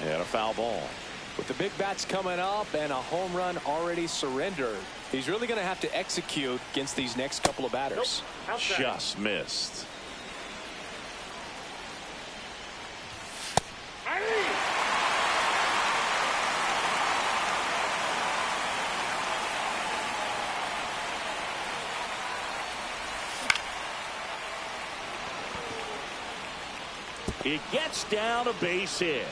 And a foul ball. With the big bats coming up and a home run already surrendered, he's really going to have to execute against these next couple of batters. Just missed. It gets down a base hit.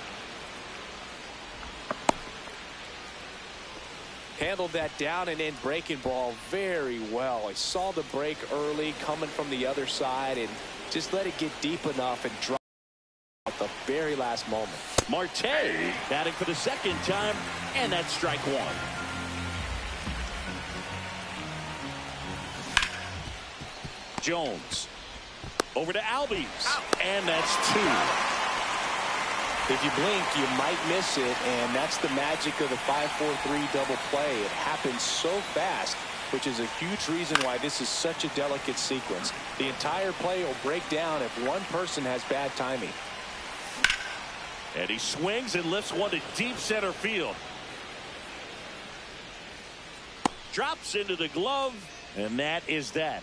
Handled that down and in breaking ball very well. He saw the break early coming from the other side and just let it get deep enough and drop at the very last moment. Marte batting for the second time, and that's strike one. Jones over to Albies, and that's two. If you blink, you might miss it, and that's the magic of the 5-4-3 double play. It happens so fast, which is a huge reason why this is such a delicate sequence. The entire play will break down if one person has bad timing. And he swings and lifts one to deep center field. Drops into the glove, and that is that.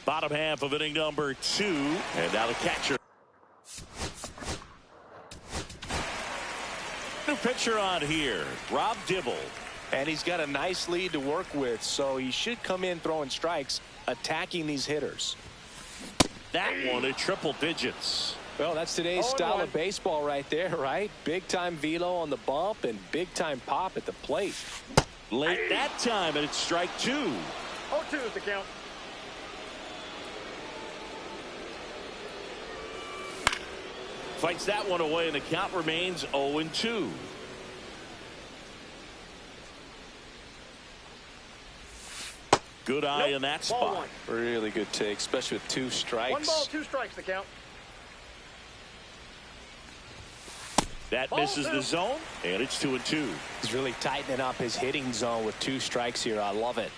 Bottom half of inning number 2, and now the catcher. New pitcher on here, Rob Dibble. And he's got a nice lead to work with, so he should come in throwing strikes, attacking these hitters. That one at triple digits. Well, that's today's style of baseball right there, right? Big time velo on the bump and big time pop at the plate. Late that time, and it's strike 2. 0-2 is the count. Fights that one away, and the count remains 0-2. Good eye in that spot. Really good take, especially with 2 strikes. 1 ball, 2 strikes the count. That misses the zone, and it's 2-2. He's really tightening up his hitting zone with 2 strikes here. I love it.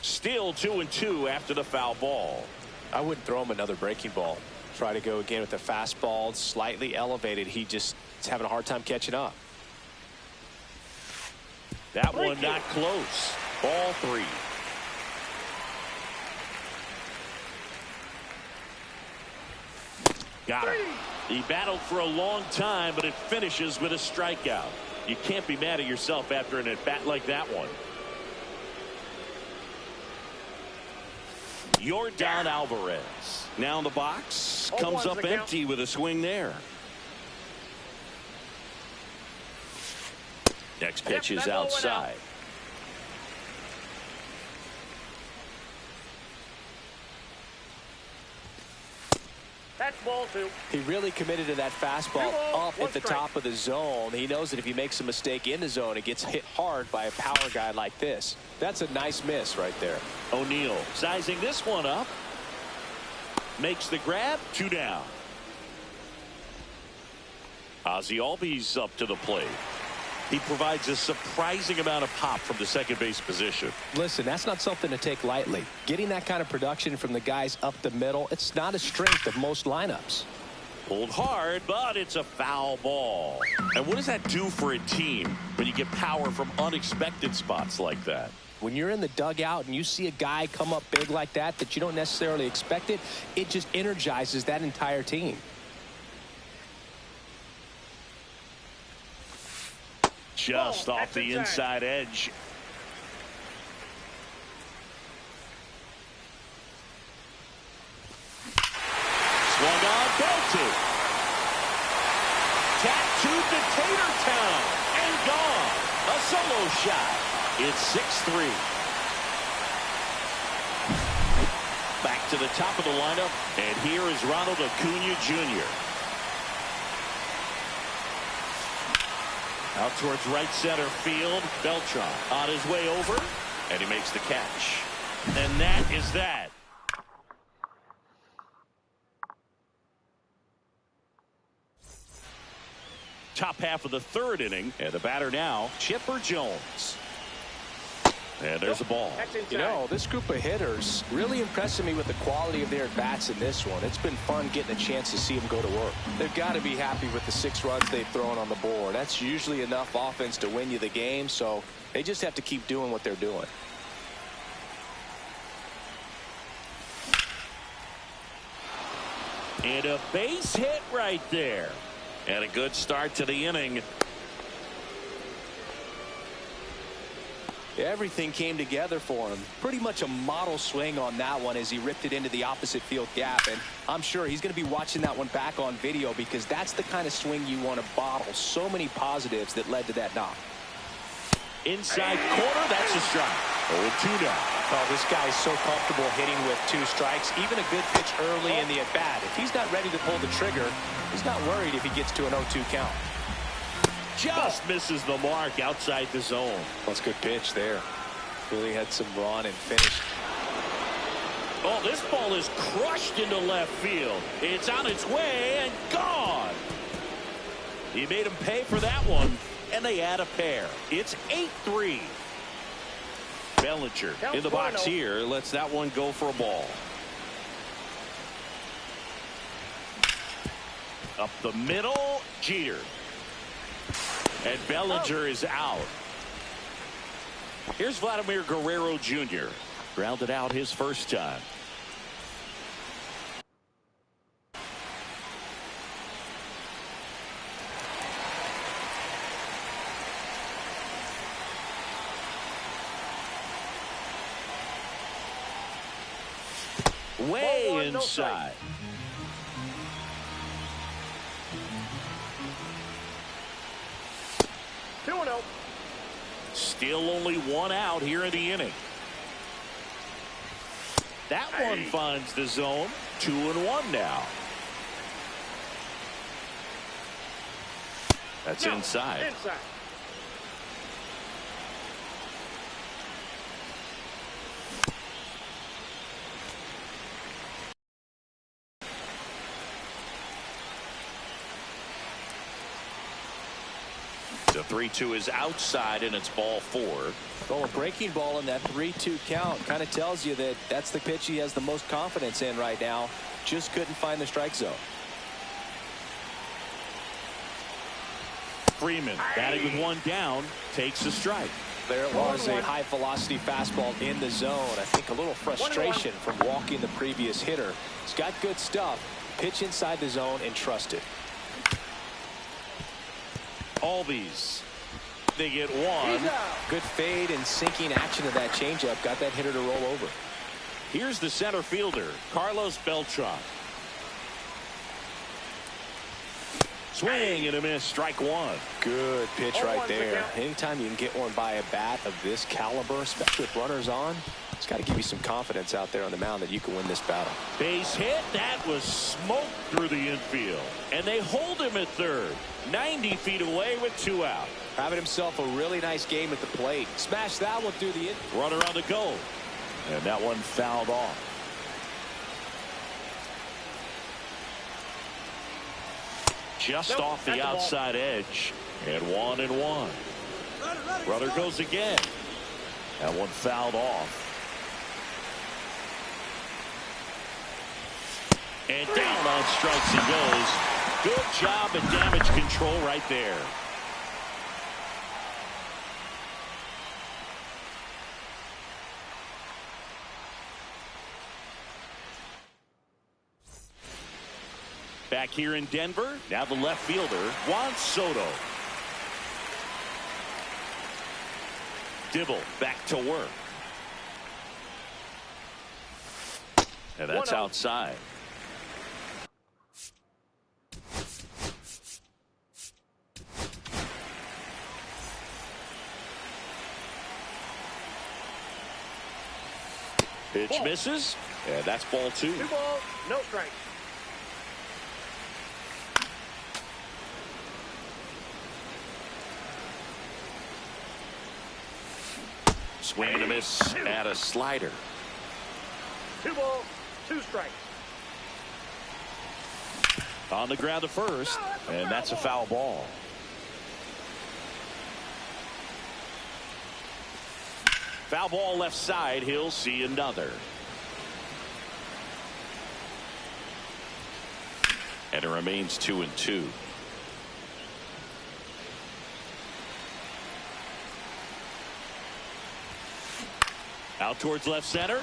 Still 2-2 after the foul ball. I wouldn't throw him another breaking ball. Try to go again with the fastball, slightly elevated. He just is having a hard time catching up. That one not close. Ball 3. Got him. He battled for a long time, but it finishes with a strikeout. You can't be mad at yourself after an at-bat like that one. Yordan Alvarez now in the box, comes up empty with a swing there. Next pitch is outside. That's ball 2. He really committed to that fastball up at the top of the zone. He knows that if he makes a mistake in the zone, it gets hit hard by a power guy like this. That's a nice miss right there. O'Neill sizing this one up. Makes the grab. 2 down. Ozzie Albies up to the plate. He provides a surprising amount of pop from the second base position. Listen, that's not something to take lightly. Getting that kind of production from the guys up the middle, it's not a strength of most lineups. Pulled hard, but it's a foul ball. And what does that do for a team when you get power from unexpected spots like that? When you're in the dugout and you see a guy come up big like that you don't necessarily expect it, it just energizes that entire team. Just off the inside edge. Swung on, belted. Tattooed to Tatertown and gone. A solo shot. It's 6-3. Back to the top of the lineup, and here is Ronald Acuna Jr. Out towards right center field. Beltran on his way over, and he makes the catch. And that is that. Top half of the 3rd inning, and the batter now, Chipper Jones. And there's a ball. That's inside. You know, this group of hitters really impressing me with the quality of their at-bats in this one. It's been fun getting a chance to see them go to work. They've got to be happy with the 6 runs they've thrown on the board. That's usually enough offense to win you the game, so they just have to keep doing what they're doing. And a base hit right there. And a good start to the inning. Everything came together for him. Pretty much a model swing on that one as he ripped it into the opposite field gap. And I'm sure he's going to be watching that one back on video because that's the kind of swing you want to bottle. So many positives that led to that knock. Inside corner, that's a strike. 0-2 now. Oh, this guy's so comfortable hitting with 2 strikes. Even a good pitch early in the at-bat. If he's not ready to pull the trigger, he's not worried if he gets to an 0-2 count. Just misses the mark outside the zone. That's a good pitch there. Really had some run and finish. Oh, this ball is crushed into left field. It's on its way and gone. He made him pay for that one, and they add a pair. It's 8-3. Bellinger in the box here lets that one go for a ball. Up the middle, Jeter. And Bellinger is out. Here's Vladimir Guerrero Jr. Grounded out his first time. Way inside. Still only 1 out here in the inning. That one finds the zone. 2-1 now. That's inside. The 3-2 is outside, and it's ball 4. Well, a breaking ball in that 3-2 count kind of tells you that that's the pitch he has the most confidence in right now. Just couldn't find the strike zone. Freeman batting with 1 down takes a strike. There it was, a high velocity fastball in the zone. I think a little frustration from walking the previous hitter. He's got good stuff. Pitch inside the zone and trust it. Albies. They get 1. Good fade and sinking action of that changeup got that hitter to roll over. Here's the center fielder, Carlos Beltran. Swing and a miss, strike 1. Good pitch right there. Anytime you can get one by a bat of this caliber, especially with runners on, it's got to give you some confidence out there on the mound that you can win this battle. Base hit. That was smoked through the infield. And they hold him at third. 90 feet away with 2 out. Having himself a really nice game at the plate. Smash that one through the infield. Runner on the go. And that one fouled off. Just off the outside edge. And 1-1. Runner goes again. That one fouled off. And down on strikes he goes. Good job at damage control right there. Back here in Denver, now the left fielder, Juan Soto. Dibble back to work. And that's outside. Pitch misses, and that's ball 2. 2 balls, no strikes. Swing and a miss at a slider. 2 balls, 2 strikes. On the ground to first, and that's a foul ball. Foul ball left side. He'll see another. And it remains 2-2. Out towards left center.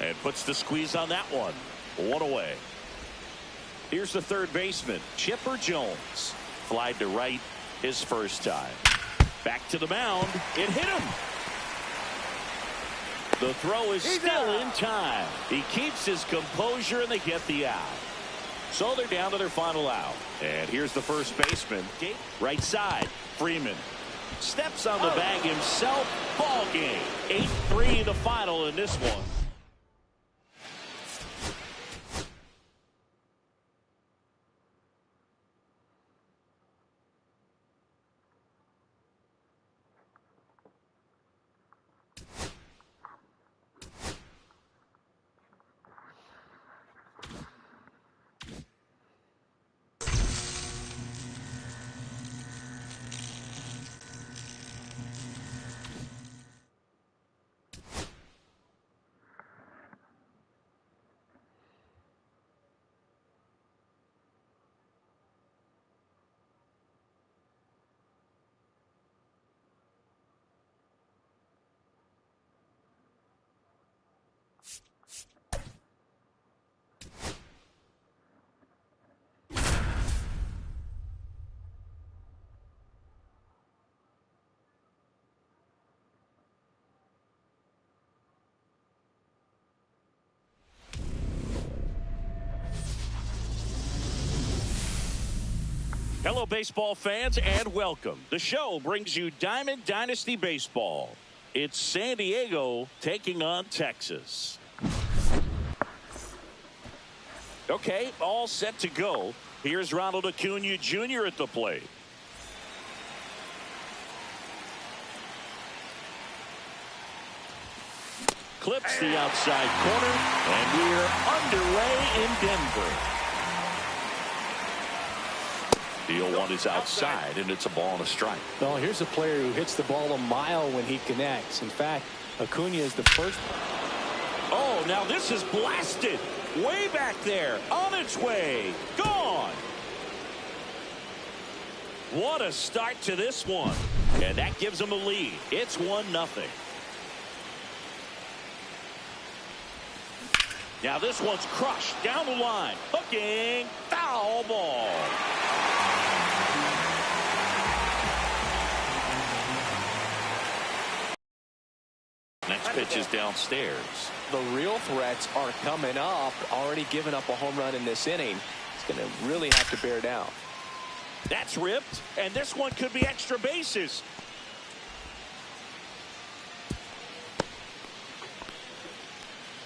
And puts the squeeze on that one. One away. Here's the third baseman, Chipper Jones. Flied to right his first time. Back to the mound. It hit him. The throw is still in time. He keeps his composure and they get the out. So they're down to their final out. And here's the first baseman. Right side. Freeman steps on the bag himself. Ball game. 8-3 the final in this one. Hello, baseball fans, and welcome. The show brings you Diamond Dynasty Baseball. It's San Diego taking on Texas. Okay, all set to go. Here's Ronald Acuna Jr. at the plate. Clips the outside corner, and we're underway in Denver. The 0-1 is outside, and it's a ball and a strike. Well, here's a player who hits the ball a mile when he connects. In fact, Acuna is the first. Oh, now this is blasted. Way back there. On its way. Gone. What a start to this one. And that gives them a lead. It's 1-0. Now this one's crushed down the line. Hooking. Foul ball. Next pitch is downstairs. The real threats are coming up. Already given up a home run in this inning. He's going to really have to bear down. That's ripped, and this one could be extra bases.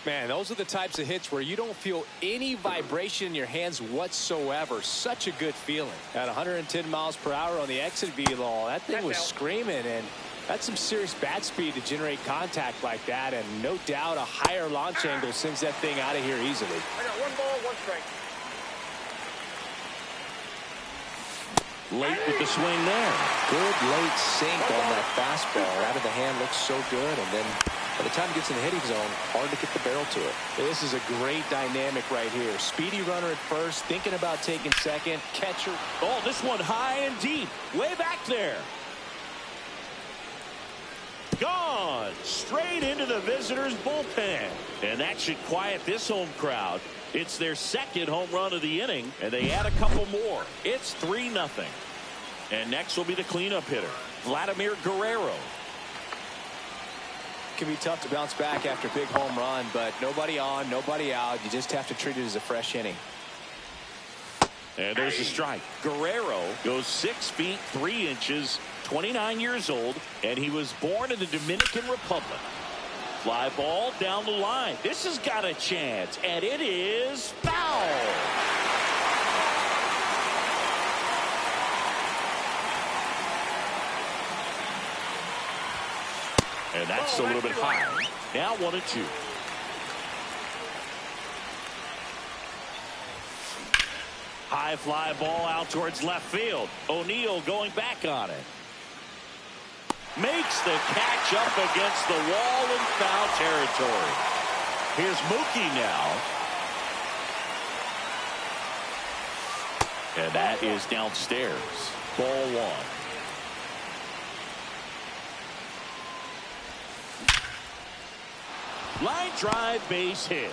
Man, those are the types of hits where you don't feel any vibration in your hands whatsoever. Such a good feeling. At 110 miles per hour on the exit velo, that thing was screaming, and that's some serious bat speed to generate contact like that, and no doubt a higher launch angle sends that thing out of here easily. I got 1 ball, 1 strike. Late with the swing there. Good late sink on that fastball. Out of the hand, looks so good, and then by the time it gets in the hitting zone, hard to get the barrel to it. This is a great dynamic right here. Speedy runner at first, thinking about taking second. Catcher. Oh, this one high and deep. Way back there. Gone. Straight into the visitors' bullpen. And that should quiet this home crowd. It's their second home run of the inning, and they add a couple more. It's 3-0. And next will be the cleanup hitter, Vladimir Guerrero. Can be tough to bounce back after a big home run, but nobody on, nobody out. You just have to treat it as a fresh inning. And there's a strike. Guerrero goes 6 feet 3 inches, 29 years old, and he was born in the Dominican Republic. Fly ball down the line. This has got a chance, and it is foul. And that's a little bit high. Now 1-2. High fly ball out towards left field. O'Neill going back on it. Makes the catch up against the wall in foul territory. Here's Mookie now. And that is downstairs. Ball one. Line drive, base hit.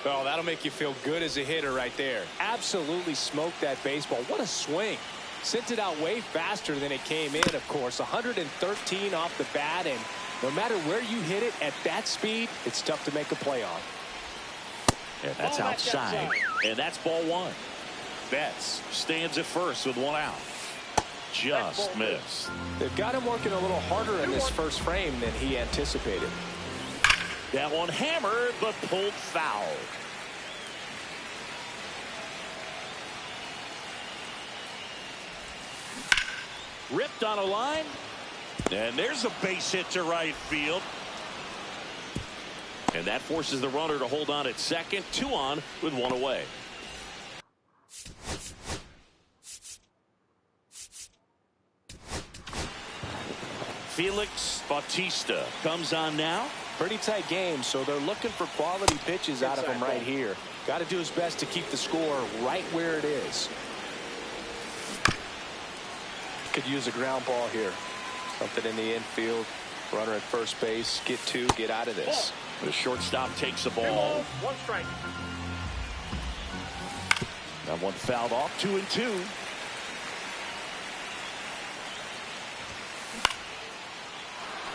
Oh, that'll make you feel good as a hitter right there. Absolutely smoked that baseball. What a swing. Sent it out way faster than it came in, of course. 113 off the bat, and no matter where you hit it at that speed, it's tough to make a play on. And that's outside. And that's ball one. Betts stands at first with one out. Just missed. They've got him working a little harder in this first frame than he anticipated. That one hammered, but pulled foul. Ripped on a line. And there's a base hit to right field. And that forces the runner to hold on at second. 2 on with 1 away. Felix Bautista comes on now. Pretty tight game, so they're looking for quality pitches out of him right here. Got to do his best to keep the score right where it is. Could use a ground ball here. Something in the infield. Runner at first base. Get 2. Get out of this. The shortstop takes the ball. 1 strike. That one fouled off. 2-2.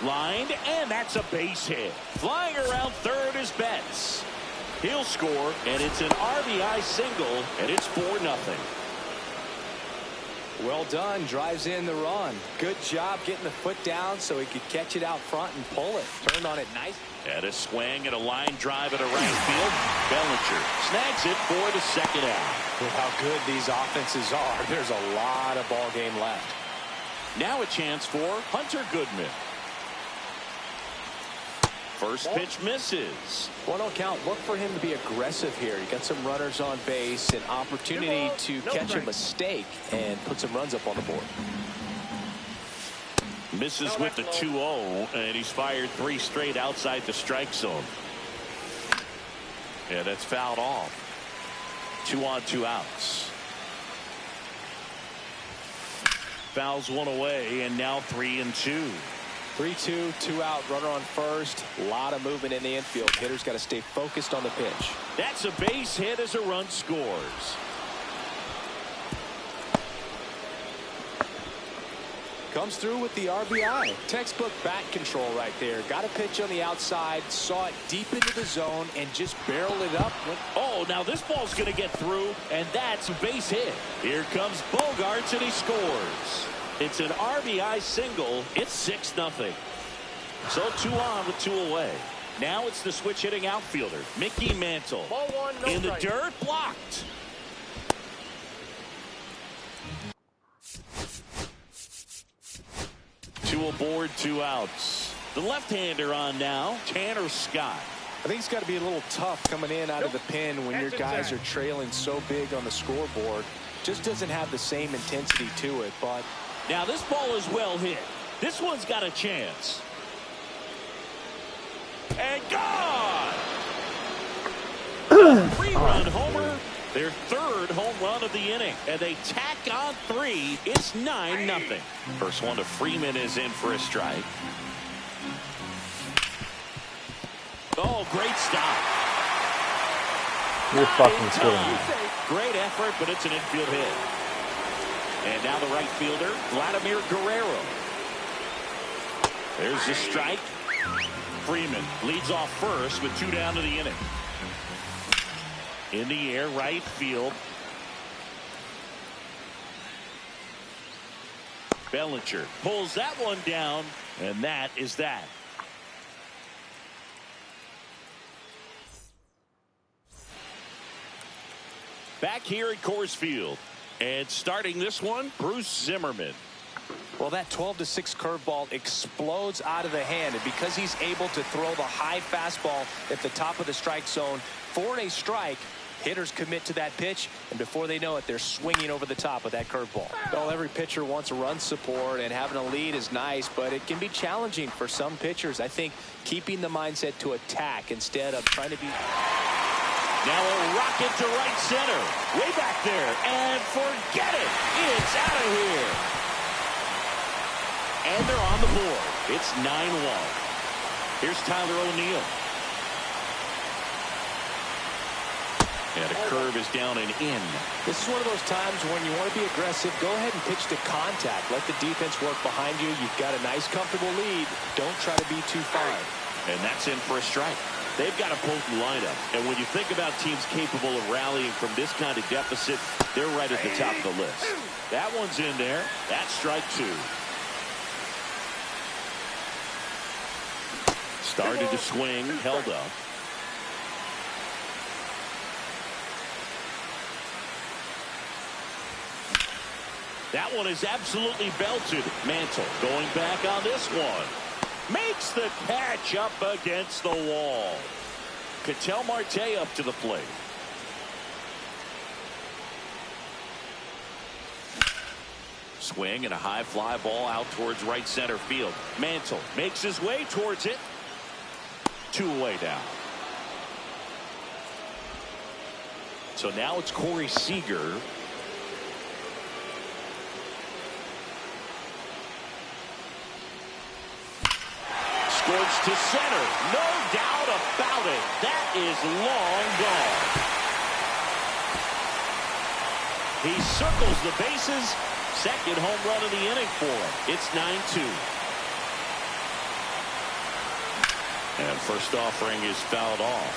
Lined, and that's a base hit. Flying around third is Betts. He'll score, and it's an RBI single, and it's 4-0. Well done. Drives in the run. Good job getting the foot down so he could catch it out front and pull it. Turned on it nice. And a swing and a line drive at a right field. Bellinger snags it for the second out. With how good these offenses are, there's a lot of ball game left. Now a chance for Hunter Goodman. First pitch misses. 1-0 count. Look for him to be aggressive here. You got some runners on base, an opportunity to catch a mistake and put some runs up on the board. Misses with the 2-0, and he's fired 3 straight outside the strike zone. Yeah, that's fouled off. 2 on, 2 outs. Fouls 1 away, and now 3-2. 3-2, 2 out, runner on first. A lot of movement in the infield. Hitter's got to stay focused on the pitch. That's a base hit as a run scores. Comes through with the RBI. Textbook bat control right there. Got a pitch on the outside, saw it deep into the zone, and just barreled it up. Oh, now this ball's going to get through, and that's a base hit. Here comes Bogaerts, and he scores. It's an RBI single. It's 6-0. So 2 on with 2 away. Now it's the switch hitting outfielder, Mickey Mantle. Ball 1, no in the strike. dirt, blocked. Two aboard, 2 outs. The left-hander on now, Tanner Scott. I think it's got to be a little tough coming in out of the pen when your guys are trailing so big on the scoreboard. Just doesn't have the same intensity to it, but now this ball is well hit. This one's got a chance. And gone! 3-run homer. Their 3rd home run of the inning. And they tack on 3. It's 9-0. First one to Freeman is in for a strike. Oh, great stop. You're fucking kidding me. Great effort, but it's an infield hit. And now the right fielder, Vladimir Guerrero. There's the strike. Freeman leads off first with 2 down to the inning. In the air, right field. Bellinger pulls that one down, and that is that. Back here at Coors Field. And starting this one, Bruce Zimmerman. well, that 12-6 curveball explodes out of the hand, and because he's able to throw the high fastball at the top of the strike zone for a strike, Hitters commit to that pitch, and before they know it, they're swinging over the top of that curveball. Well, every pitcher wants run support, and having a lead is nice, but it can be challenging for some pitchers. I think keeping the mindset to attack instead of trying to be... Now a rocket to right center. Way back there. And forget it. It's out of here. And they're on the board. It's 9-1. Here's Tyler O'Neill. And a curve is down and in. This is one of those times when you want to be aggressive. Go ahead and pitch to contact. Let the defense work behind you. You've got a nice, comfortable lead. Don't try to be too fine. And that's in for a strike. They've got a potent lineup. And when you think about teams capable of rallying from this kind of deficit, they're right at the top of the list. That one's in there. That's strike 2. Started to swing, held up. That one is absolutely belted. Mantle going back on this one. Makes the catch up against the wall. Ketel Marte up to the plate. Swing and a high fly ball out towards right center field. Mantle makes his way towards it. 2 away now. So now it's Corey Seager. Scorched to center. No doubt about it. That is long gone. He circles the bases. Second home run of the inning for him. It's 9-2. And first offering is fouled off.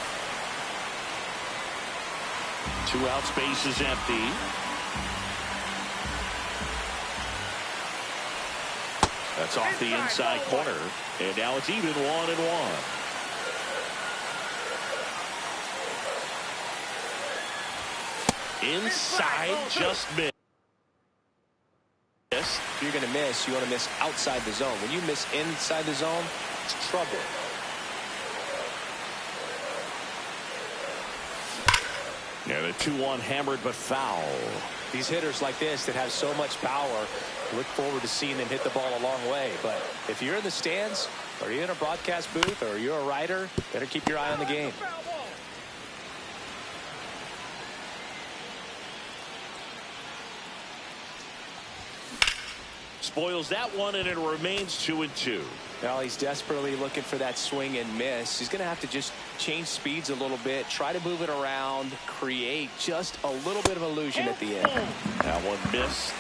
2 outs, base is empty. That's off the inside corner. And now it's even 1-1. Inside, just missed. If you're going to miss, you want to miss outside the zone. When you miss inside the zone, it's trouble. Yeah, the 2-1 hammered but foul. These hitters like this that have so much power, look forward to seeing them hit the ball a long way. But if you're in the stands, or you're in a broadcast booth, or you're a writer, better keep your eye on the game. Spoils that one, and it remains 2-2. Well, he's desperately looking for that swing and miss. He's going to have to just change speeds a little bit, try to move it around, create just a little bit of illusion at the end. That one missed.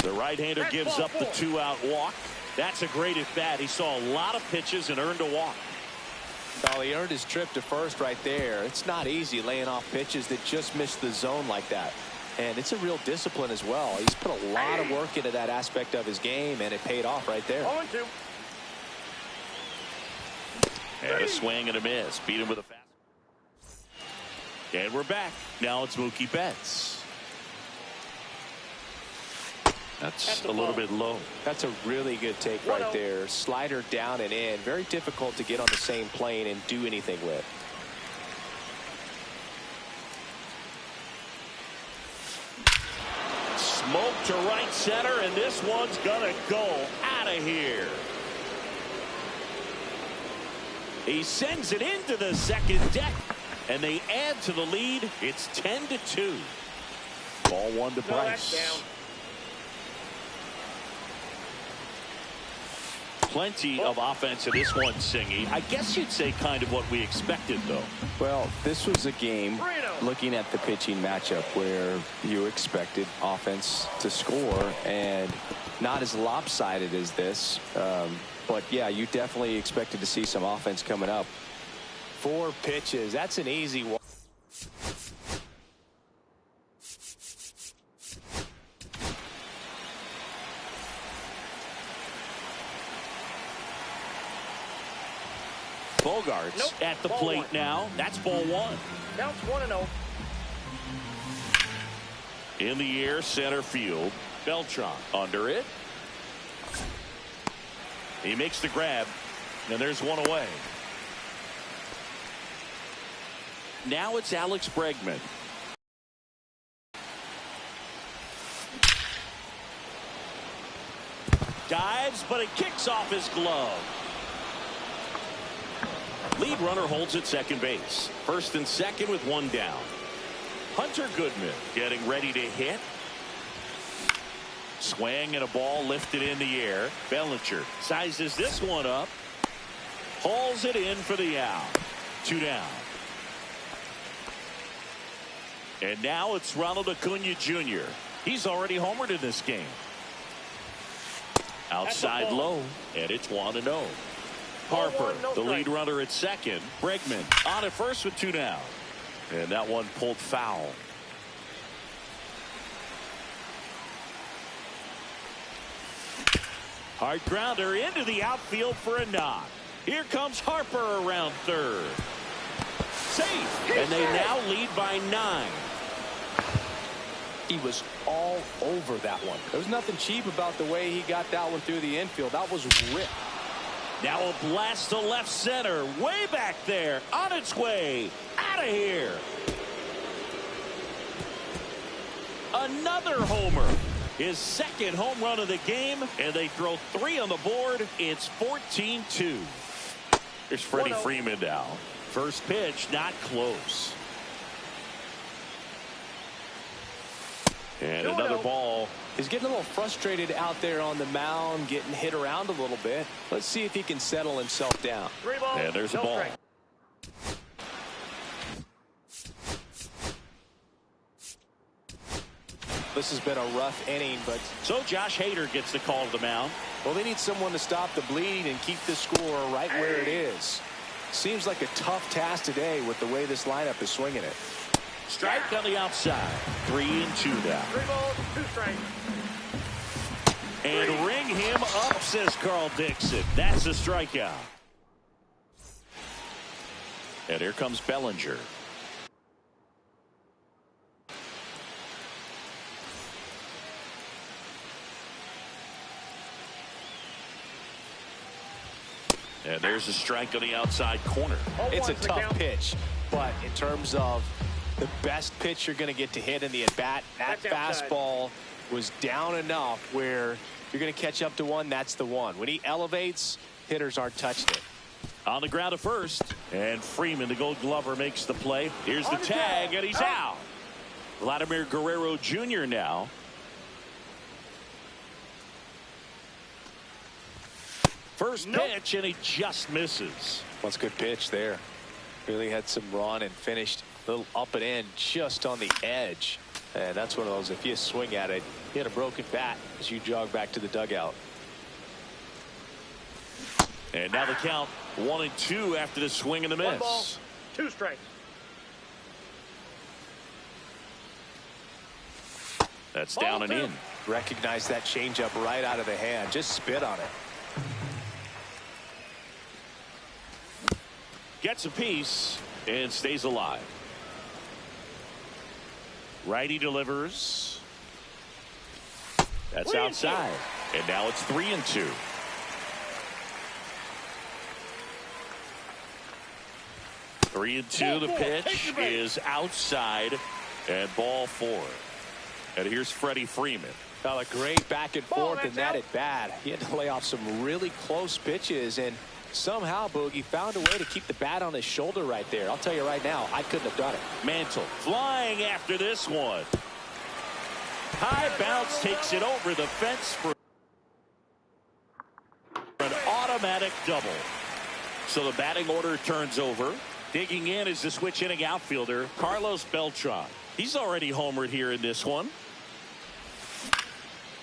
The right-hander gives up the 2-out walk. That's a great at-bat. He saw a lot of pitches and earned a walk. Well, he earned his trip to first right there. It's not easy laying off pitches that just miss the zone like that. And it's a real discipline as well. He's put a lot of work into that aspect of his game, and it paid off right there. And a swing and a miss. Beat him with a fast. And we're back. Now it's Mookie Betts. That's a little bit low. That's a really good take right there. Slider down and in. Very difficult to get on the same plane and do anything with. Smoke to right center, and this one's gonna go out of here. He sends it into the second deck, and they add to the lead. It's 10-2. Ball 1 to Bryce. Plenty of offense in this one, Singy. I guess you'd say kind of what we expected, though. Well, this was a game, looking at the pitching matchup, where you expected offense to score, and not as lopsided as this. But, yeah, you definitely expected to see some offense coming up. 4 pitches. That's an easy one. Bogarts at the plate now. That's ball 1. Counts 1-0. In the air, center field. Beltran under it. He makes the grab. And there's one away. Now it's Alex Bregman. Dives, but it kicks off his glove. Lead runner holds at second base. First and second with one down. Hunter Goodman getting ready to hit. Swing and a ball lifted in the air. Bellinger sizes this one up. Hauls it in for the out. 2 down. And now it's Ronald Acuna Jr. He's already homered in this game. Outside low, and it's 1-0. Harper, the lead runner at second. Bregman on at first with 2 down. And that one pulled foul. Hard grounder into the outfield for a knock. Here comes Harper around third. Safe, and they now lead by 9. He was all over that one. There was nothing cheap about the way he got that one through the infield. That was ripped. Now a blast to left center. Way back there. On its way. Out of here. Another homer. His second home run of the game. And they throw 3 on the board. It's 14-2. Here's Freddie Freeman now. First pitch not close. And another ball. He's getting a little frustrated out there on the mound, getting hit around a little bit. Let's see if he can settle himself down. And there's a ball. This has been a rough inning, but so Josh Hader gets the call to the mound. Well, they need someone to stop the bleed and keep the score right where it is. Seems like a tough task today with the way this lineup is swinging it. Strike on the outside. 3-2 now. 3 balls, 2 strikes. And ring him up, says Carl Dixon. That's a strikeout. And here comes Bellinger. And there's a strike on the outside corner. It's a tough pitch, but in terms of the best pitch you're going to get to hit in the at-bat, that fastball was down enough where you're going to catch up to one. That's the one. When he elevates, hitters aren't touching it. On the ground at first, and Freeman, the Gold Glover, makes the play. Here's the tag, and he's out. Vladimir Guerrero Jr. now. First pitch, and he just misses. That's a good pitch there. Really had some run and finished a little up and in just on the edge. And that's one of those, if you swing at it, you hit a broken bat as you jog back to the dugout. And now the count 1-2 after the swing and the miss. 1 ball, 2 strikes. That's down and in. Recognize that changeup right out of the hand. Just spit on it. Gets a piece and stays alive. Righty delivers. That's outside. And now it's 3-2. Three and two. The pitch is outside and ball 4. And here's Freddie Freeman. Got a great back and forth in that at bat. He had to lay off some really close pitches, and somehow Boogie found a way to keep the bat on his shoulder right there. I'll tell you right now, I couldn't have done it. Mantle flying after this one. High bounce takes it over the fence for an automatic double. So the batting order turns over. Digging in is the switch hitting outfielder Carlos Beltran. He's already homered here in this one.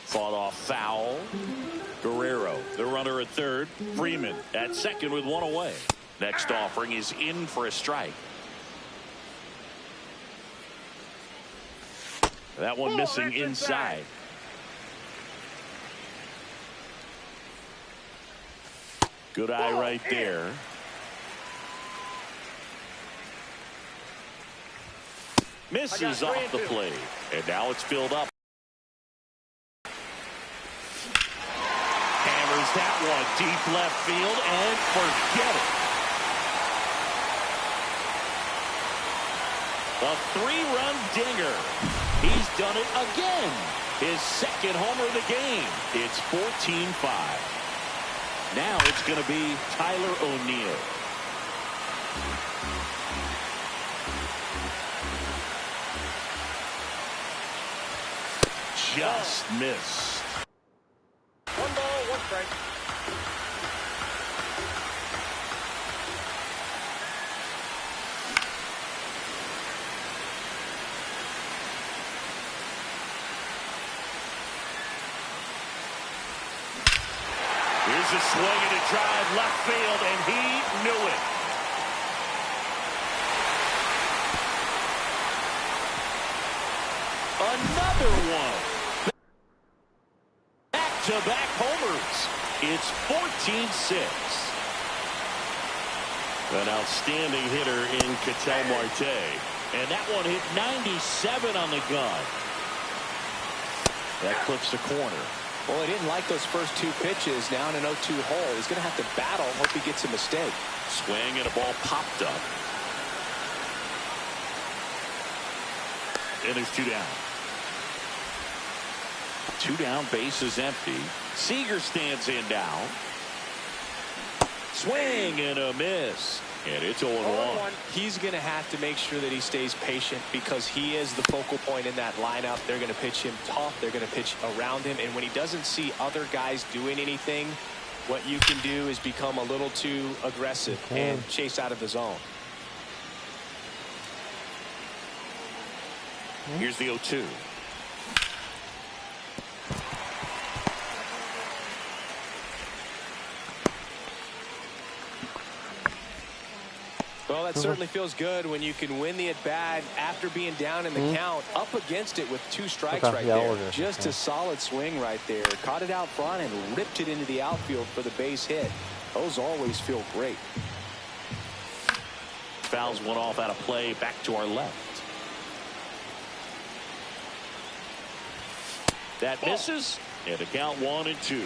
Fought off foul. Guerrero, the runner at third. Freeman at second with 1 away. Next offering is in for a strike. That one missing inside. Good eye right there. Misses off the plate. And now it's filled up. Hammers that one deep left field and forget it. A 3-run dinger. He's done it again. His second homer of the game. It's 14-5. Now it's going to be Tyler O'Neill. Just missed. 1 ball, 1 strike. Here's a swing and a drive left field, and he knew it. Another one. Back-to-back homers. It's 14-6. An outstanding hitter in Ketel Marte. And that one hit 97 on the gun. That clips the corner. Well, he didn't like those first 2 pitches. Now in an 0-2 hole, he's going to have to battle. Hope he gets a mistake. Swing and a ball popped up. And there's 2 down. 2 down, base is empty. Seager stands in now. Swing and a miss. And it's 0-1. He's going to have to make sure that he stays patient because he is the focal point in that lineup. They're going to pitch him tough. They're going to pitch around him. And when he doesn't see other guys doing anything, what you can do is become a little too aggressive and chase out of the zone. Here's the 0-2. Well, that certainly feels good when you can win the at-bat after being down in the count, up against it with 2 strikes right there. Just a solid swing right there. Caught it out front and ripped it into the outfield for the base hit. Those always feel great. Fouls one off out of play, back to our left. That misses, and the count 1-2.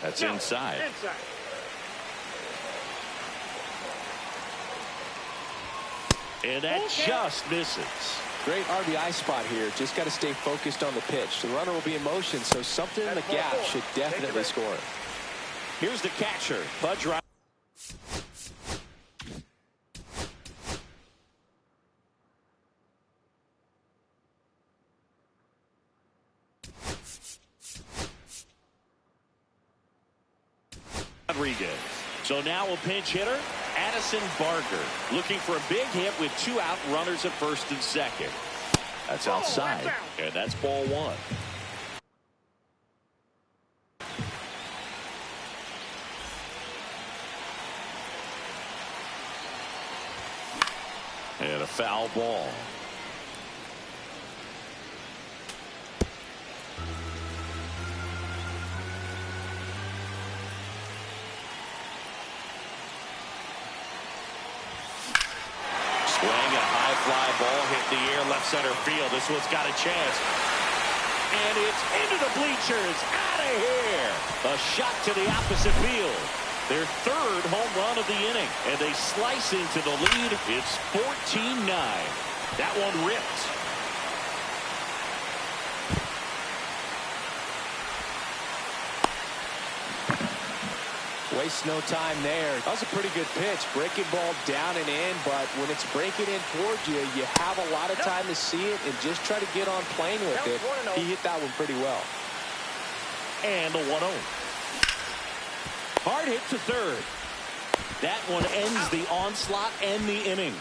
That's inside. And that just misses. Great RBI spot here. Just got to stay focused on the pitch. The runner will be in motion, so something in the gap should definitely score. Here's the catcher, Pudge Riley. Rodriguez. So now a pinch hitter, Addison Barker, looking for a big hit with 2 out, runners at first and second. That's outside, and that's ball 1. And a foul ball. Fly ball hit the air, left center field. This one's got a chance. And it's into the bleachers. Out of here. A shot to the opposite field. Their 3rd home run of the inning. And they slice into the lead. It's 14-9. That one ripped. Waste no time there. That was a pretty good pitch. Breaking ball down and in, but when it's breaking in toward you, you have a lot of time to see it and just try to get on plane with it. He hit that one pretty well. And the 1-0. Hard hit to third. That one ends the onslaught and the inning.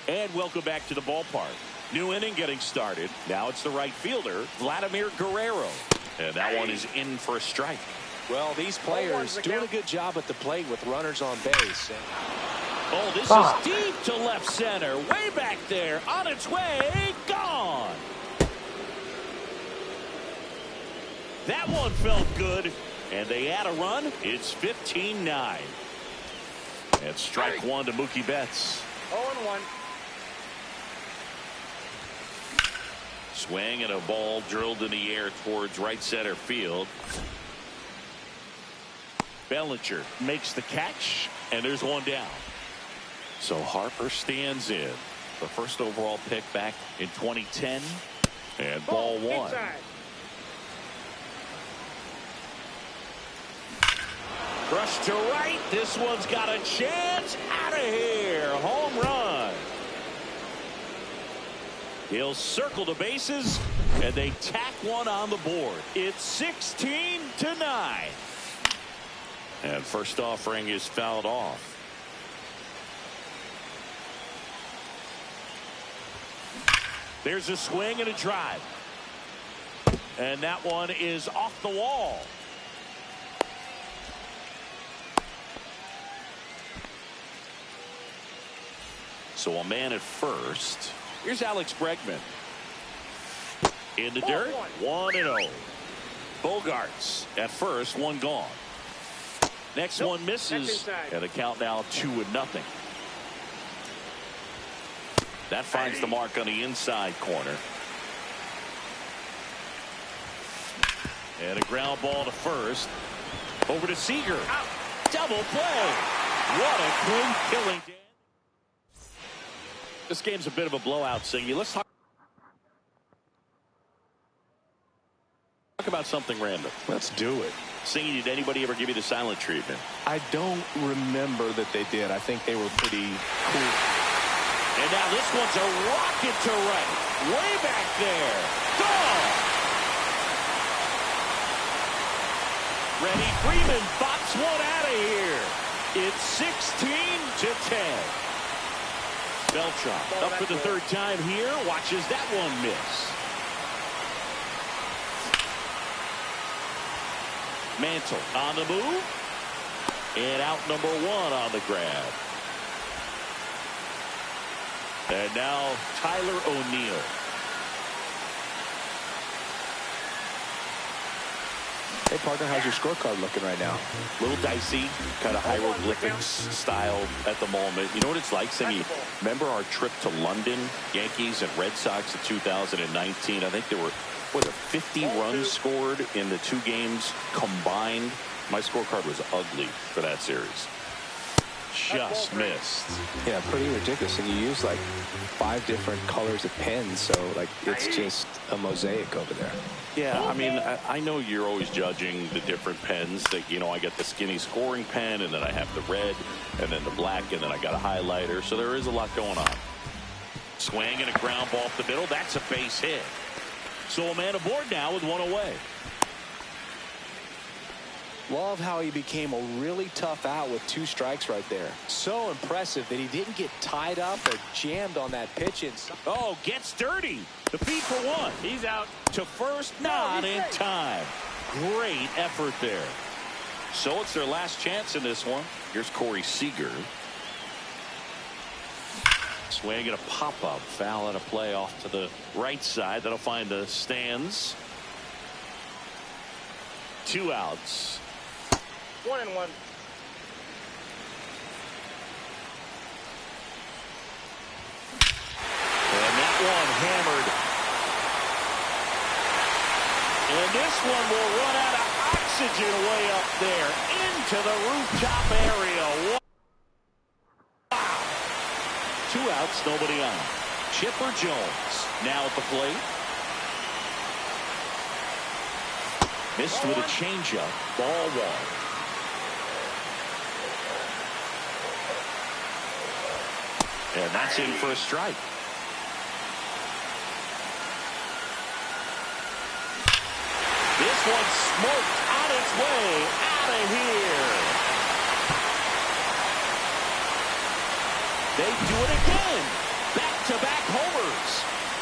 And welcome back to the ballpark. New inning getting started. Now it's the right fielder, Vladimir Guerrero. And that one is in for a strike. Well, these players doing a good job at the plate with runners on base. Oh, this is deep to left center. Way back there. On its way. Gone. That one felt good. And they add a run. It's 15-9. And strike one to Mookie Betts. 0-1. Swing and a ball drilled in the air towards right center field. Bellinger makes the catch, and there's one down. So Harper stands in. The first overall pick back in 2010. And ball one. Inside. Rush to right. This one's got a chance. Out of here. Home run. He'll circle the bases, and they tack one on the board. It's 16-9. And first offering is fouled off. There's a swing and a drive. And that one is off the wall. So a man at first. Here's Alex Bregman. In the dirt, 1-0. Bogarts at first, one gone. Next one misses, and the count now 2-0. That finds the mark on the inside corner. And a ground ball to first. Over to Seager. Double play. What a clean killing. This game's a bit of a blowout, Singy. Let's talk about something random. Let's do it. Singy, did anybody ever give you the silent treatment? I don't remember that they did. I think they were pretty cool. And now this one's a rocket to right. Way back there. Gone. Freddie Freeman pops one out of here. It's 16-10. Beltran up for the third time here. Watches that one miss. Mantle on the move. And out number one on the grab. And now Tyler O'Neill. Hey, partner, how's your scorecard looking right now? A little dicey, kind of hieroglyphics style at the moment. You know what it's like, Sammy? Remember our trip to London, Yankees and Red Sox in 2019? I think there were, 50 runs scored in the two games combined. My scorecard was ugly for that series. Just missed. Yeah, pretty ridiculous. And you use like 5 different colors of pens, so like it's just a mosaic over there. Yeah, I mean, I know you're always judging the different pens. That, you know, I get the skinny scoring pen, and then I have the red, and then the black, and then I got a highlighter. So there is a lot going on. Swing and a ground ball up the middle. That's a base hit. So a man aboard now with one away. Love how he became a really tough out with 2 strikes right there. So impressive that he didn't get tied up or jammed on that pitch. Oh, gets dirty. The feed for one. He's out to first. Not in time. Great effort there. So it's their last chance in this one. Here's Corey Seager. Swing and a pop-up. Foul at a play off to the right side. That'll find the stands. 2 outs. 1-1. And that one hammered. And this one will run out of oxygen way up there into the rooftop area. Wow. 2 outs, nobody on. Chipper Jones now at the plate. Missed with a changeup. Ball 1. And that's in for a strike. This one's smoked on its way out of here. They do it again. Back-to-back homers.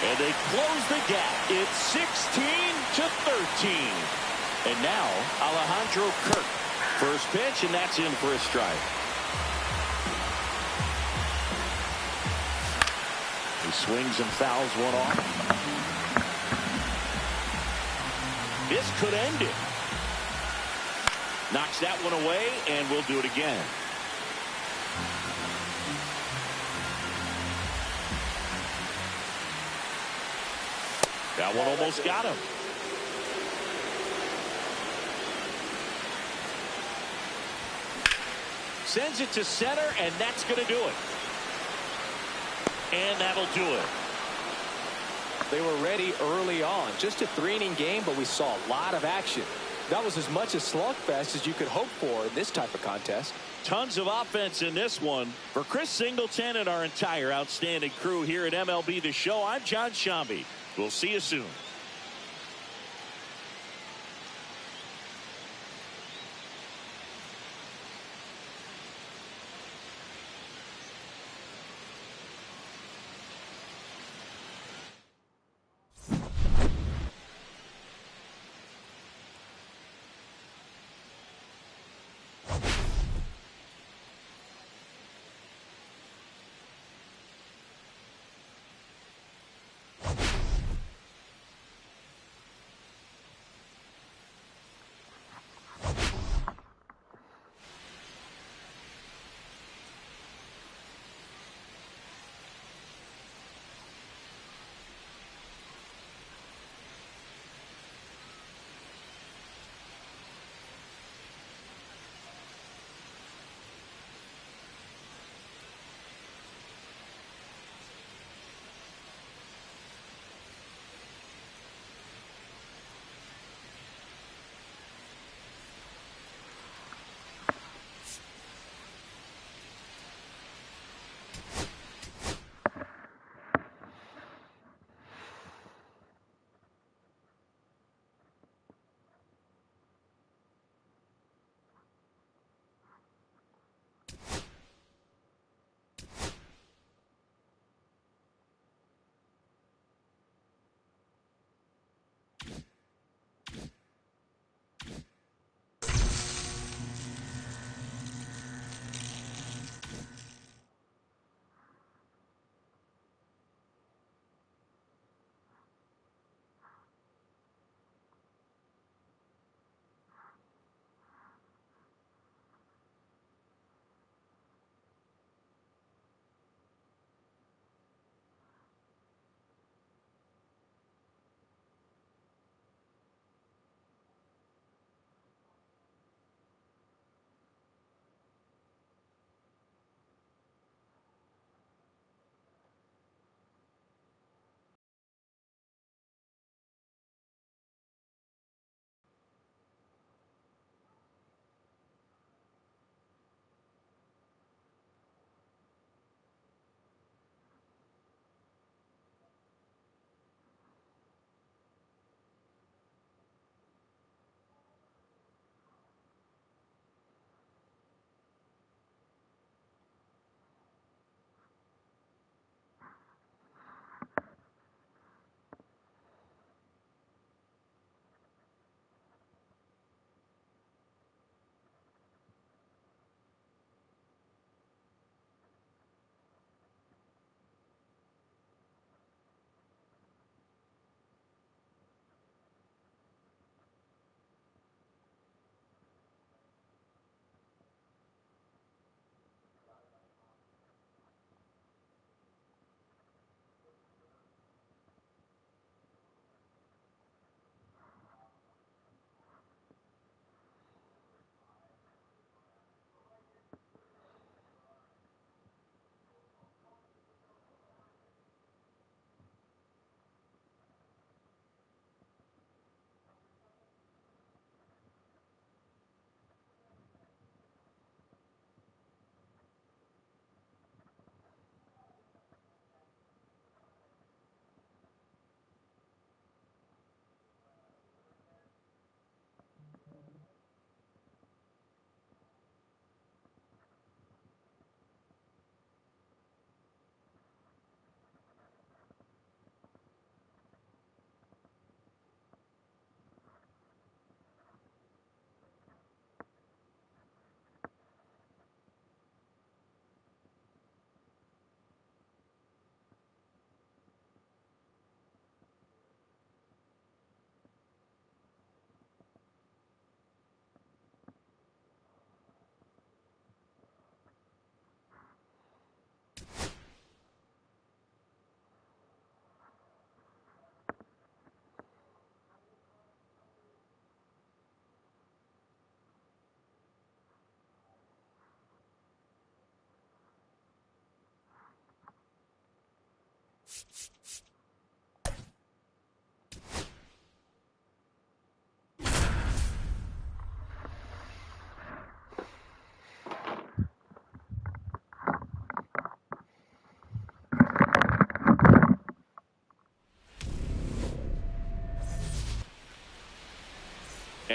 And they close the gap. It's 16-13. And now Alejandro Kirk. First pitch, and that's in for a strike. He swings and fouls one off. This could end it. Knocks that one away, and we'll do it again. That one almost got him. Sends it to center, and that's going to do it. And that'll do it. They were ready early on. Just a 3-inning game, but we saw a lot of action. That was as much a slugfest as you could hope for in this type of contest. Tons of offense in this one. For Chris Singleton and our entire outstanding crew here at MLB The Show, I'm John Shambi. We'll see you soon.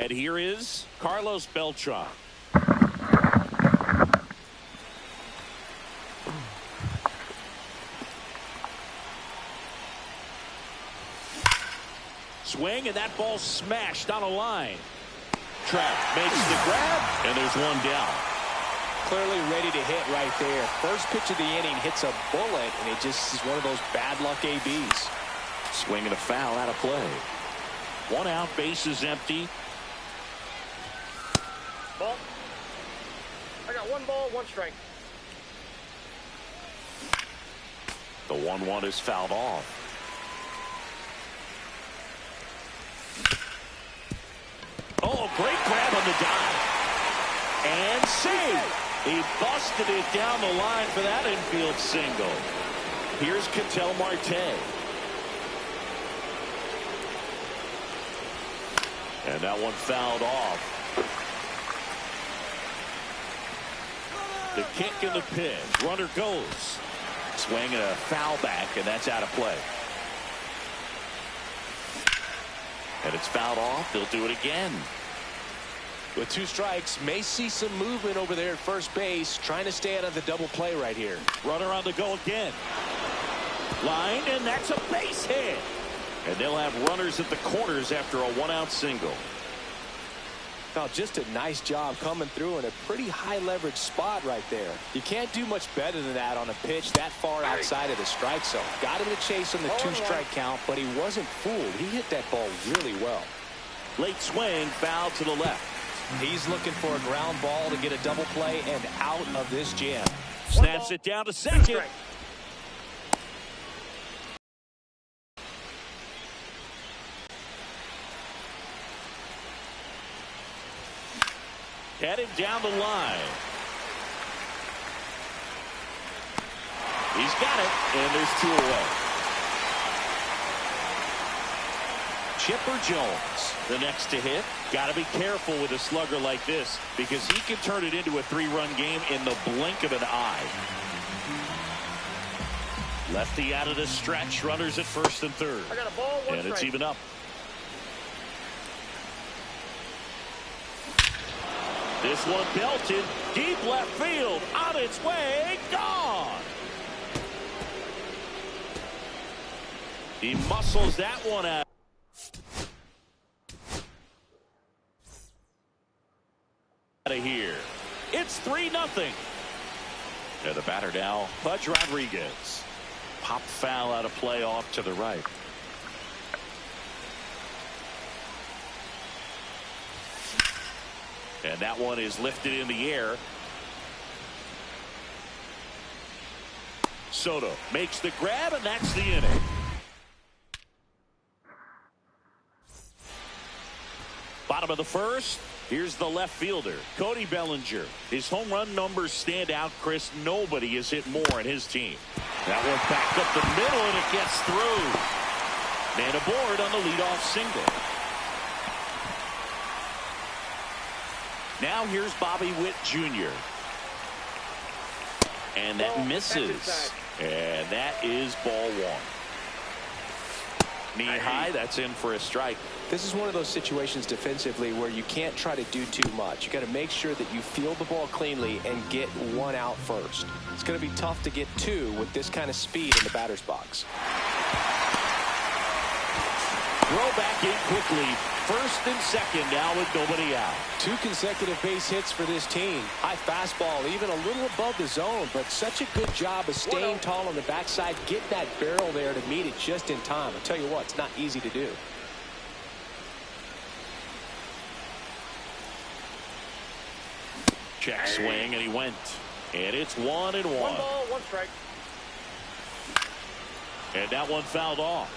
And here is Carlos Beltran. Swing, and that ball smashed on a line. Trout makes the grab, and there's one down. Clearly ready to hit right there. First pitch of the inning hits a bullet, and it just is one of those bad luck ABs. Swing and a foul out of play. 1 out, bases empty. Ball. I got 1 ball, 1 strike. The 1-1 is fouled off. Oh, great grab on the dive. And save. He busted it down the line for that infield single. Here's Ketel Marte. And that one fouled off. The kick and the pitch. Runner goes. Swing and a foul back, and that's out of play. And it's fouled off. They'll do it again. With 2 strikes, may see some movement over there at first base, trying to stay out of the double play right here. Runner on the go again. Line, and that's a base hit. And they'll have runners at the corners after a 1-out single. Now, just a nice job coming through in a pretty high leverage spot right there. You can't do much better than that on a pitch that far outside of the strike zone. Got him to chase on the 2-strike count, but he wasn't fooled. He hit that ball really well. Late swing, foul to the left. He's looking for a ground ball to get a double play and out of this jam. Snaps it down to second. Headed down the line. He's got it, and there's 2 away. Chipper Jones, the next to hit. Got to be careful with a slugger like this because he can turn it into a 3-run game in the blink of an eye. Lefty out of the stretch. Runners at first and third. I got a ball, 1 and it's strike. even up. This one belted deep left field, on its way, gone. He muscles that one out of here. It's 3-0. And the batter now, Pudge Rodriguez. Pop foul out of play off to the right. And that one is lifted in the air. Soto makes the grab, and that's the inning. Bottom of the first. Here's the left fielder, Cody Bellinger. His home run numbers stand out, Chris. Nobody has hit more in his team. That one back up the middle, and it gets through. Man aboard on the leadoff single. Now here's Bobby Witt Jr. And that misses. And that is ball 1. Knee high, that's in for a strike. This is one of those situations defensively where you can't try to do too much. You got to make sure that you field the ball cleanly and get 1 out first. It's going to be tough to get 2 with this kind of speed in the batter's box. Throw back in quickly. First and second now with nobody out. 2 consecutive base hits for this team. High fastball, even a little above the zone, but such a good job of staying tall on the backside, getting that barrel there to meet it just in time. I'll tell you what, it's not easy to do. Check swing, and he went. And it's 1-1. 1 ball, 1 strike. And that one fouled off.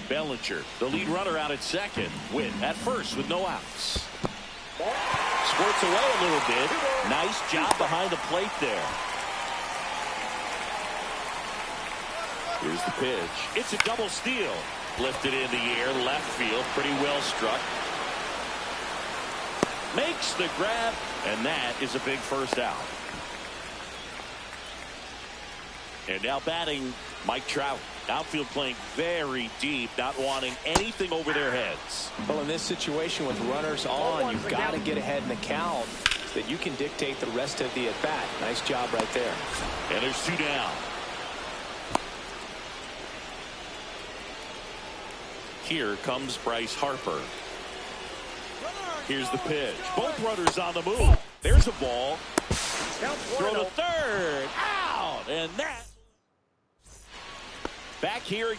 Bellinger, the lead runner, out at second. Witt at first with no outs. Squirts away a little bit. Nice job behind the plate there. Here's the pitch. It's a double steal. Lifted in the air, left field, pretty well struck. Makes the grab, and that is a big first out. And now batting, Mike Trout. Outfield playing very deep, not wanting anything over their heads. Well, in this situation with runners on, you've got to get ahead in the count so that you can dictate the rest of the at-bat. Nice job right there. And there's 2 down. Here comes Bryce Harper. Here's the pitch. Both runners on the move. There's a ball. Throw to third. Out. And that. Back here in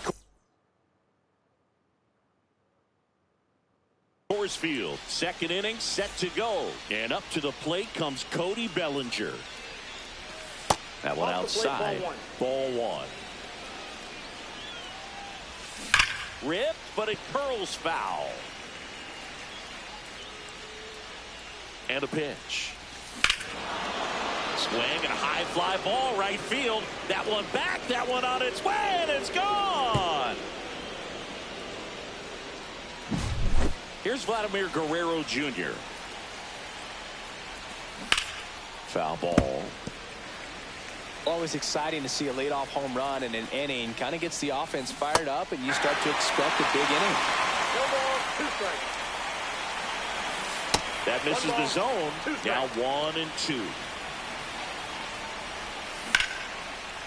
Coors Field. Second inning set to go. And up to the plate comes Cody Bellinger. That one outside. Ball 1. Ripped, but it curls foul. And a pitch. Swing and a high fly ball right field. That one back, that one on its way, and it's gone. Here's Vladimir Guerrero Jr. Foul ball. Always exciting to see a leadoff home run in an inning. Kind of gets the offense fired up, and you start to expect a big inning. No ball, 2 strikes. That misses the zone. Now 1-2.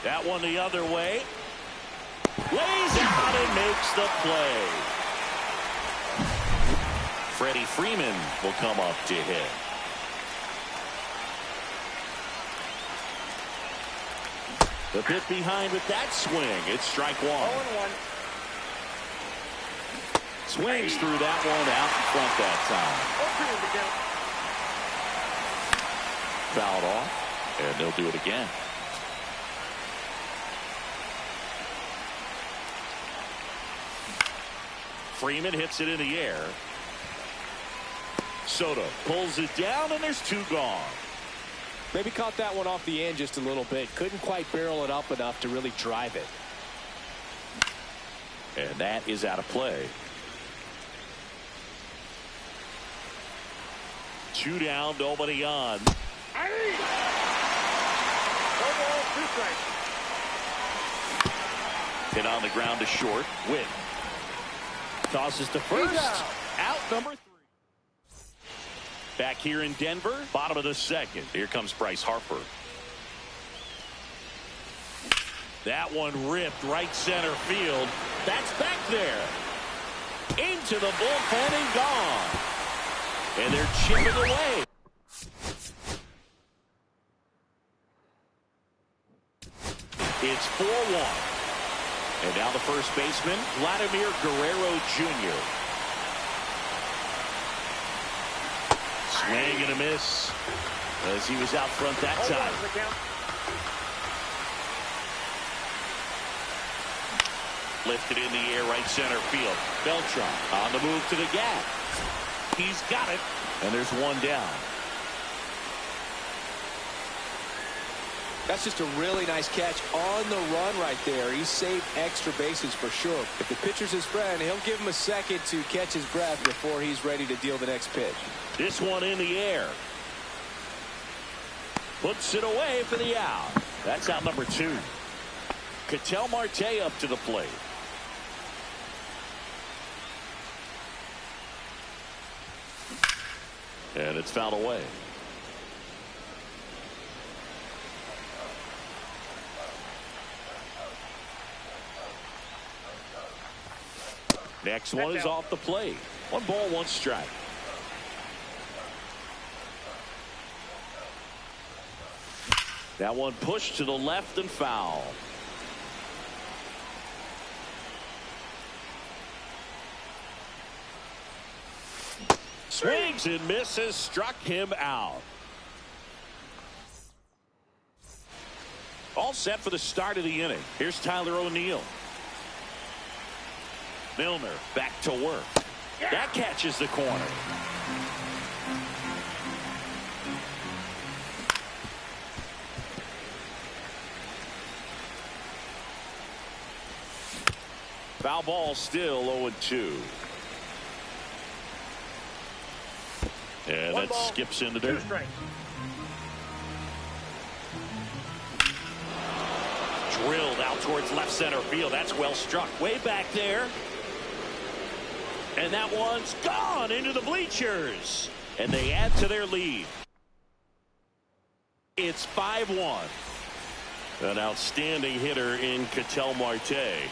That one the other way. Lays out and makes the play. Freddie Freeman will come up to hit. The bit behind with that swing. It's strike 1. 0-1. Swings through that one out in front that time. Fouled off, and they'll do it again. Freeman hits it in the air. Soto pulls it down, and there's 2 gone. Maybe caught that one off the end just a little bit. Couldn't quite barrel it up enough to really drive it. And that is out of play. 2 down, nobody on. No ball, 2 strikes. Hit on the ground to short. Win. Tosses to first. Out number 3. Back here in Denver, bottom of the 2nd. Here comes Bryce Harper. That one ripped right center field. That's back there. Into the bullpen and gone. And they're chipping away. It's 4-1. And now the first baseman, Vladimir Guerrero Jr. Swing and a miss as he was out front that time. Lifted in the air right center field. Beltran on the move to the gap. He's got it, and there's 1 down. That's just a really nice catch on the run right there. He saved extra bases for sure. If the pitcher's his friend, he'll give him a second to catch his breath before he's ready to deal the next pitch. This one in the air. Puts it away for the out. That's out number 2. Ketel Marte up to the plate. And it's fouled away. Next one is off the plate. 1 ball, 1 strike. That one pushed to the left and foul. Swings and misses, struck him out. All set for the start of the inning. Here's Tyler O'Neill. Milner back to work. That catches the corner. Foul ball, still 0-2. And that skips into dirt. Drilled out towards left center field. That's well struck. Way back there. And that one's gone into the bleachers. And they add to their lead. It's 5-1. An outstanding hitter in Ketel Marte.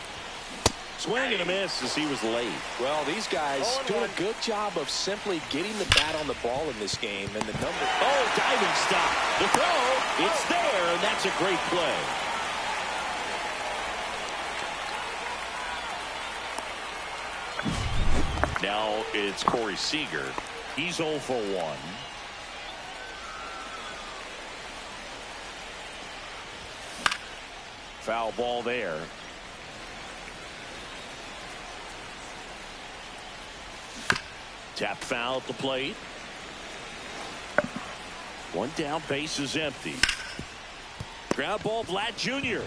Swing and a miss as he was late. Well, these guys doing a good job of simply getting the bat on the ball in this game. And the number. Oh, diving stop. The throw. It's there, and that's a great play. Now it's Corey Seager. He's 0 for 1. Foul ball there. Tap foul at the plate. One down, base is empty. Ground ball, Vlad Jr.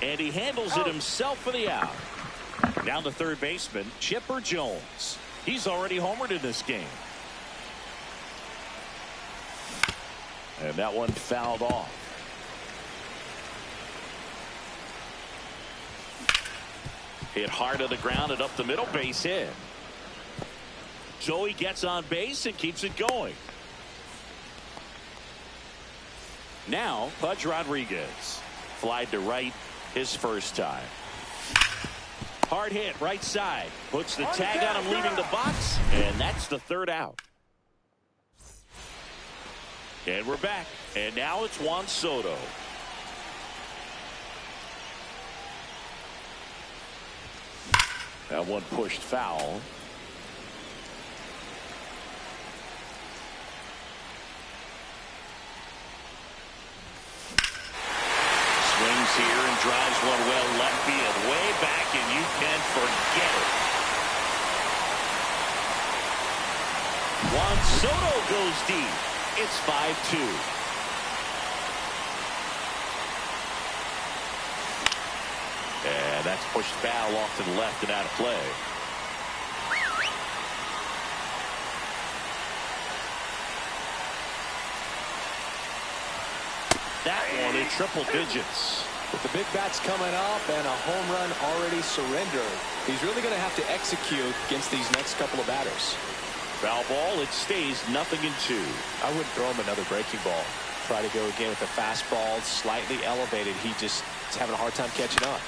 And he handles it himself for the out. Now the third baseman, Chipper Jones. He's already homered in this game. And that one fouled off. Hit hard to the ground and up the middle, base hit. Joey gets on base and keeps it going. Now Pudge Rodriguez. Flied to right his first time. Hard hit right side. Puts the tag on him leaving the box. And that's the third out. And we're back. And now it's Juan Soto. That one pushed foul. Swings here and drives one well left field. Way back, and you can forget it. Juan Soto goes deep. It's 5-2. And that's pushed foul off to the left and out of play. That one in triple digits. With the big bats coming up and a home run already surrendered, he's really going to have to execute against these next couple of batters. Foul ball, it stays 0-2. I wouldn't throw him another breaking ball. Try to go again with the fastball slightly elevated. He just is having a hard time catching up.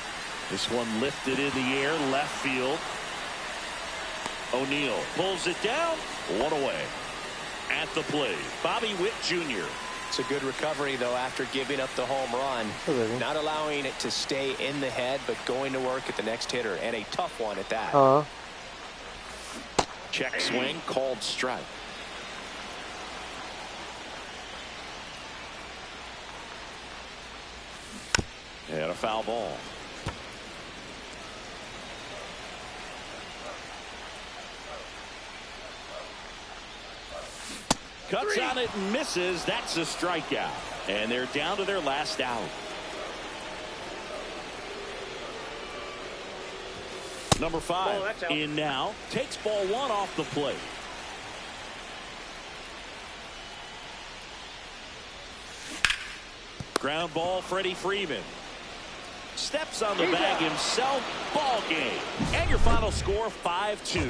This one lifted in the air, left field. O'Neill pulls it down, one away. At the plate, Bobby Witt Jr. It's a good recovery, though, after giving up the home run. Not allowing it to stay in the head, but going to work at the next hitter, and a tough one at that. Check swing, called strike. And a foul ball. Cuts on it and misses. That's a strikeout. And they're down to their last out. Number 5 in now. Takes ball 1 off the plate. Ground ball, Freddie Freeman. Steps on the bag himself. Ball game. And your final score, 5-2.